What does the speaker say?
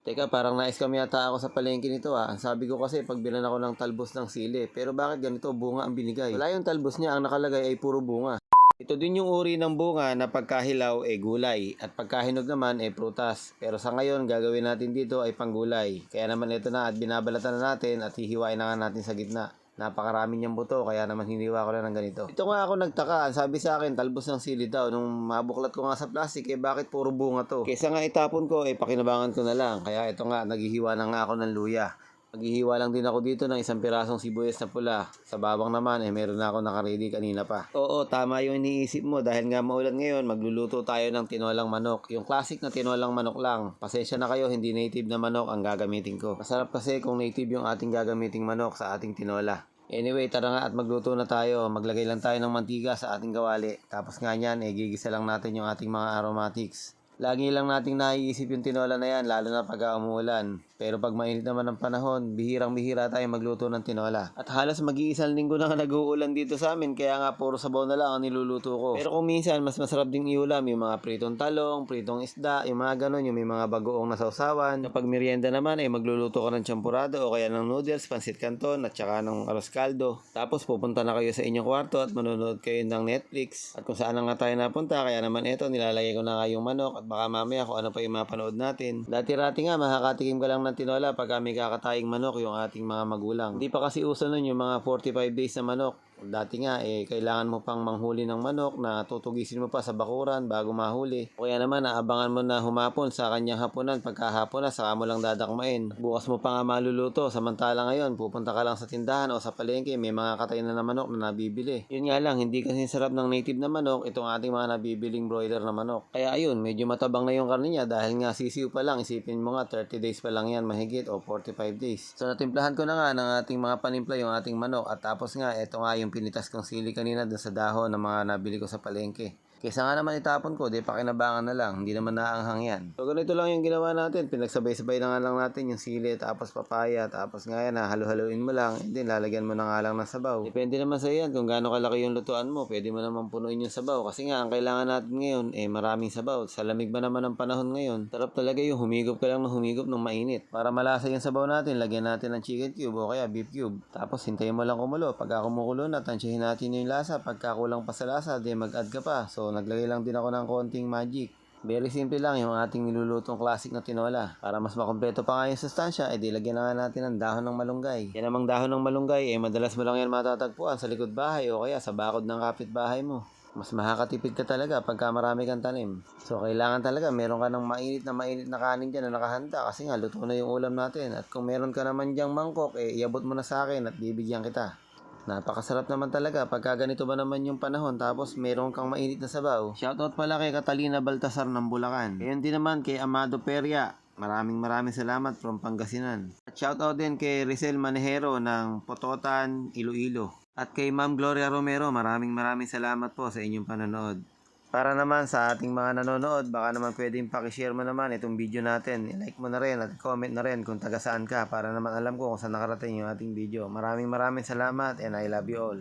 Teka, parang na-scam yata ako sa palengke nito ah. Sabi ko kasi pagbilan ako ng talbos ng sili. Pero bakit ganito bunga ang binigay? Wala yung talbos niya, ang nakalagay ay puro bunga. Ito din yung uri ng bunga na pagkahilaw ay gulay at pagkahinog naman ay prutas. Pero sa ngayon, gagawin natin dito ay panggulay. Kaya naman ito na at binabalatan na natin at hihiwain na nga natin sa gitna. Napakarami niyang buto kaya naman hiniwa ko na ng ganito. Ito nga ako nagtaka, ang sabi sa akin talbos ng sili daw. Nung mabuklat ko nga sa plastic bakit puro bunga to? Kaysa nga itapon ko pakinabangan ko na lang. Kaya ito nga naghihiwa na nga ako ng luya. Maghihiwa lang din ako dito ng isang pirasong sibuyas na pula. Sa bawang naman meron na ako nakaready kanina pa. Oo, tama yung iniisip mo dahil nga maulan ngayon magluluto tayo ng tinolang manok. Yung classic na tinolang manok lang. Pasensya na kayo, hindi native na manok ang gagamitin ko. Masarap kasi kung native yung ating gagamiting manok sa ating tinola. Anyway, tara nga at magluto na tayo. Maglagay lang tayo ng mantika sa ating kawali. Tapos nga niyan, gigisa lang natin yung ating mga aromatics. Lagi lang nating naiisip yung tinola na yan, lalo na pag umuulan. Pero pag mainit naman ang panahon, bihirang-bihira tayo magluto ng tinola. At halos mag-iisang linggo na nag-uulan dito sa amin, kaya nga puro sabaw na lang ang niluluto ko. Pero kung minsan, mas masarap ding iulam yung mga pritong talong, pritong isda, yung mga ganon, yung may mga bagoong nasawsawan. Kapag merienda naman, magluluto ka ng champurado o kaya ng noodles, pansit canton, at saka ng arroz caldo. Tapos pupunta na kayo sa inyong kwarto at manonood kayo ng Netflix. At kung saan na nga tayo napunta, kaya naman nilalagay ko na nga yung manok at baka mamaya kung ano pa yung mapanood natin. Dati-rati nga, makakatikim ka lang ng tinola pag kami kakataying manok yung ating mga magulang. Hindi pa kasi uso nun yung mga 45 days na manok. Dati nga kailangan mo pang manghuli ng manok na tutugisin mo pa sa bakuran bago mahuli. O kaya naman aabangan mo na humapon sa kanyang hapunan, pagkahapon na saka mo lang dadakmain. Bukas mo pa nga maluluto, samantala ngayon pupunta ka lang sa tindahan o sa palengke, may mga katay na manok na nabibili. Yun nga lang, hindi kasi sarap ng native na manok itong ating mga nabibiling broiler na manok. Kaya ayun, medyo matabang na yung karne niya dahil nga sisiw pa lang, isipin mo nga 30 days pa lang yan mahigit o 45 days. So natimplahan ko na nga ng ating mga panimpla yung ating manok at tapos nga ito nga yung pinitas kong sili kanina dun sa dahon ng mga nabili ko sa palengke. Kaysa nga naman itapon ko, pakinabangan na lang, hindi naman naanghang yan. So ganito lang yung ginawa natin, pinagsabay-sabay na nga lang natin yung sili, tapos papaya, tapos nga yan, halu-haluin mo lang, and then lalagyan mo na nga lang ng sabaw. Depende naman sa yan kung gaano kalaki yung lutuan mo, pwede mo naman punuin yung sabaw. Kasi nga, ang kailangan natin ngayon, maraming sabaw. Sa lamig ba naman ang panahon ngayon, sarap talaga yung humigop ka lang ng humigop ng mainit. Para malasa yung sabaw natin, lagyan natin ng chicken cube o kaya beef cube. Tapos hintayin mo lang kumulo. Pagka kumukulo na, tansyahin natin yung lasa. Pagka kulang pa sa lasa, mag-add ka pa. So naglagay lang din ako ng konting magic. Very simple lang yung ating nilulutong classic na tinola. Para mas makompleto pa nga yung sustansya, lagyan na nga natin ng dahon ng malunggay. Yan namang dahon ng malunggay, madalas mo lang yan matatagpuan sa likod bahay o kaya sa bakod ng kapitbahay mo. Mas makakatipid ka talaga pagka marami kang tanim. So kailangan talaga meron ka ng mainit na kanin dyan na nakahanda kasi nga luto na yung ulam natin. At kung meron ka naman dyang mangkok, iabot mo na sa akin at bibigyan kita. Napakasarap naman talaga pagka ganito ba naman yung panahon tapos meron kang mainit na sabaw. Shoutout pala kay Catalina Baltasar ng Bulacan. Ngayon din naman kay Amado Peria. Maraming salamat from Pangasinan. At shoutout din kay Rizal Manejero ng Pototan, Iloilo. At kay Ma'am Gloria Romero, maraming salamat po sa inyong panonood. Para naman sa ating mga nanonood, baka naman pwedeng pakishare mo naman itong video natin. I-like mo na rin at comment na rin kung taga saan ka para naman alam ko kung saan nakarating yung ating video. Maraming salamat and I love you all.